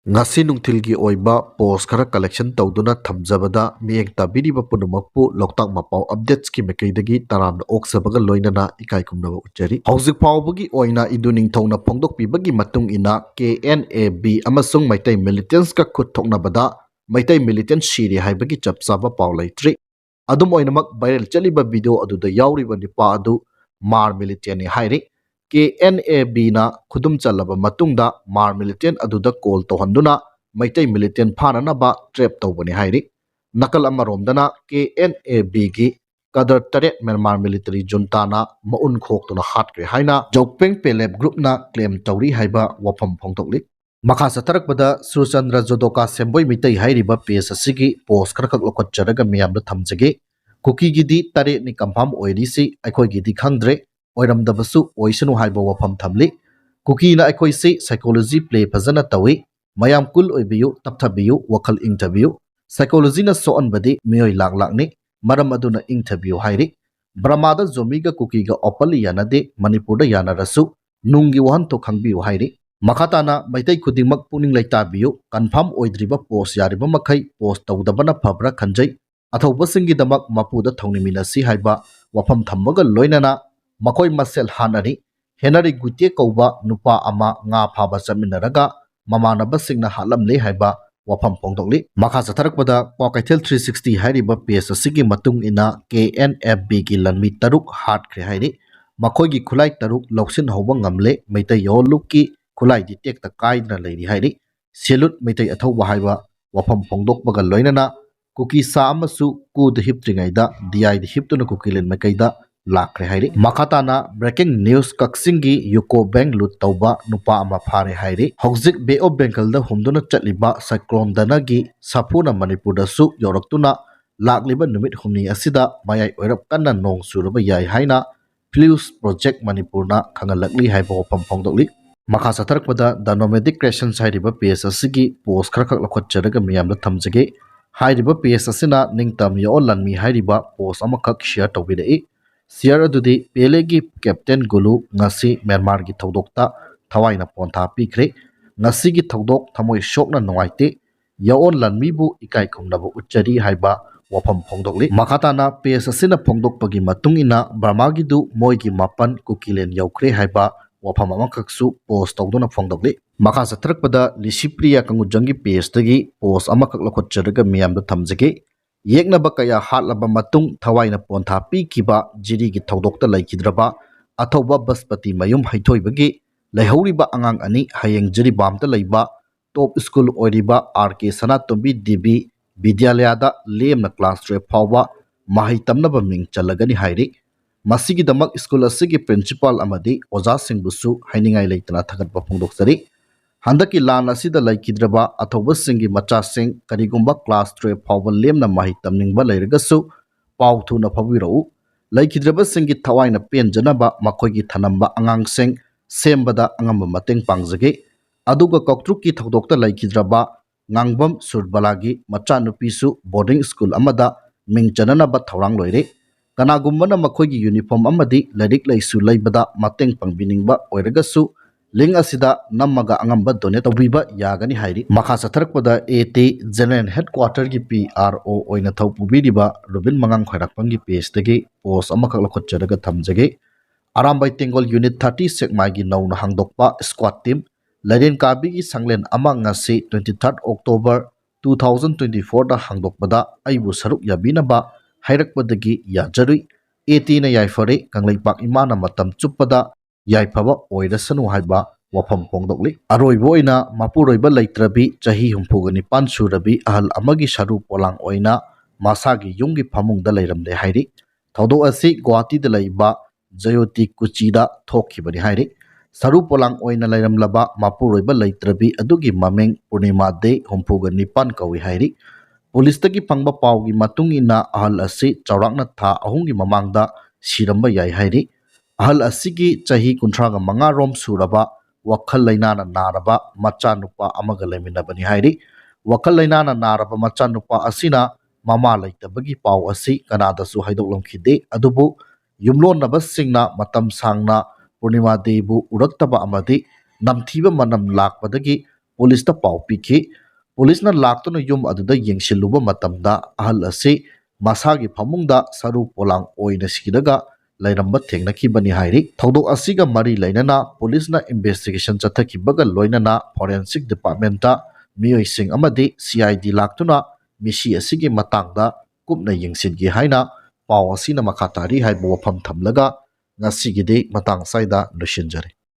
Ngasi nungthilgi oiba post khara collection tawduna thamjabada miyeng tabiriba punumakpu loktak mapau updates ki mekaidagi taramna oksabaga loinana ikai kumnaba uchari hauzik phawbagi oina idu ningthongna phongdokpibagi matung ina KNAB amasung maitai militants ka khut thoknabada maitai militant shiri haibagi chapsaba paw laitri adum oinamak viral chaliba video aduda yauriba nipa adu mar militant ni hairi KNAB na khudum chalaba matungda mar militant aduda call tohanduna maitai militant phananaba trap tawbani hairi nakal amaromdana KNAB gi kadar taret Myanmar military junta na maun khoktuna hatkre haina jokpeng pelep group na claim tawri haiba wafam phongtokli makha satarakpada Surchandra Jodoka semboi mitai hairiba page asigi post kharkhak lokot charaga miyamda thamjage kuki gidi tare ni kampham oirisi aikhoi gidi khangdre oiramdabasu oisanu haiba wafam thamli kuki na aikhoi se psychology play phajana tawi mayam kul oibiyu tapthabiyu wakhal interview psychology na so anbadi miyoi lak lak ni maram aduna interview hairi Brahmada zomiga kuki ga opali yanade Manipurda yanarasu nungi wahan to khangbiyu hairi makhatana maitai khudingmak puning laitabiyu confirm oidriba post yariba makhai post tawdabana phabra khanjai athaubasingi damak mapuda thongniminasi haiba wafam thambaga loinana makoi masel hanari henari gutie kauba nupa ama nga phaba chaminaraga mamanabasingna halamle haiba wafam phongdokli makha satharakpada Kwakaithel 360 hairiba page asigi matung ina KNFB gi lanmi taruk hatkre hairi makoi gi khulai taruk loksin hoba ngamle meitai yolukki khulai di tek ta kaidna leiri hairi selut meitai athauba haiba wafam phongdokbaga loinana kuki sa amasu ku de hiptringaida DI de hiptuna kukilen makaida lakre hairi makhatana breaking news kaksingi UCO bank lut tauba nupa ama phare hairi hauzik Bay of Bengal da humduna chatliba cyclone danagi sapuna Manipur da su yoraktuna lakliba numit humni asida mayai oirap kanna nong suraba yai haina Flues project Manipur na khangalakli haiba wafam phongdokli makha satharakpada the nomadic creation hairiba page asigi post kharkhak lakhot charaga miyamda thamjage hairiba page asina ningtam yo lanmi hairiba post amakhak share tawbidai share adudi pelegi captain gulu ngasi Myanmar gi thodokta thawaina pontha pikre ngasi gi thodok thamoi shokna nongaite yaon lanmi bu ikai khumnabu uchari haiba wafam phongdokli makhatana page asina phongdokpagi matungina Burma gi du moi gi mapan kukilen yaukre haiba wafam amakaksu post tawduna phongdokli makha satharakpada Lisipriya kangujangi page tagi post amakak lakhot charaga miyamda thamjage yeknaba kaya hatlaba matung thawaina pontha pikiba jiri gi thodokta laikidraba athauba baspati mayum haithoibagi leihoriba angang ani hayeng jiri bamta leiba top school oiriba RK Sanatombi DB Vidyalaya lemna class 12 phawba mahai tamnaba ming chalagani hairi masigi damak school asigi principal amadi oja singbusu hainingai leitana thagatba phongdoksari handaki lan asida laikidraba athoba singi macha sing karigumba class 12 phawba lemna mahi tamningba leiragasu pawthu na phawirau laikidraba singi thawaina penjanaba makoigi thanamba angang sing sembada angamba mateng pangjage aduga koktrukki thodokta laikidraba ngangbam surbalagi macha nupisu boarding school amada mingchananaba thawrang loire kanagumana makoigi uniform amadi lairik laisu leibada mateng pangbiningba oiragasu ling asida namaga angamba donate tawbiba yagani hairi makha satharakpada AT General Headquarter gi PRO oina thawpubiriba Rubin Mangang khairakpang gi page tagi post amakak lakhot charaga thamjage Arambai Tengol Unit 30 Sekmai gi nauna hangdokpa squad team Laren Kabi gi sanglen ama ngasi 23 October 2024 da hangdokpada aibu saruk yabinaba hairakpadagi yajarui AT na yaifare kanglaipak imana matam chuppada yaifaba oirasanu haiba wafam phongdokli aroibo oina mapuroiba leitrabi chahi humphugani pansurabi ahal amagi saru polang oina masagi yungi phamungda leiramde hairi thodo asi Guwahati da leiba Jayoti Kuchida thokhibani hairi saru polang oina leiramlaba mapuroiba leitrabi adugi mameng Purnima de humphugani pan kawi hairi police tagi phangba pawgi matungina ahal asi chawrakna tha ahungi mamangda siramba yai hairi ahal asigi chahi kunthraga manga rom suraba wakhal lainana naraba macha nupa amaga leminabani hairi wakhal lainana naraba macha nupa asina mama laitabagi paw asi kanada su haidoklamkhide adubu yumlon nabasingna matam sangna Purnima debu uraktaba amadi namthiba manam lakpadagi पुलिसता पाउ पीखी पुलिसना लाक्तुना yum अदुदा येंगसिलुबा मतमदा अहल असी मसागी फमुंगदा सरू पोलांग ओइना सिरगा लैरंबा थेंगनखिबनी हाइरि थौदोक असिगा मरी लैनना पुलिसना investigation चथखिबगा लोइनना forensic डिपार्टमेंटा मियोइसिंग अमदी CID लाक्तुना मिसी असिगी मतंगदा कुपना येंगसिनगी हाइना पाउ असिना मखा तारी हाइबा वफम थमलगा ngasigiди matang saida lushinjari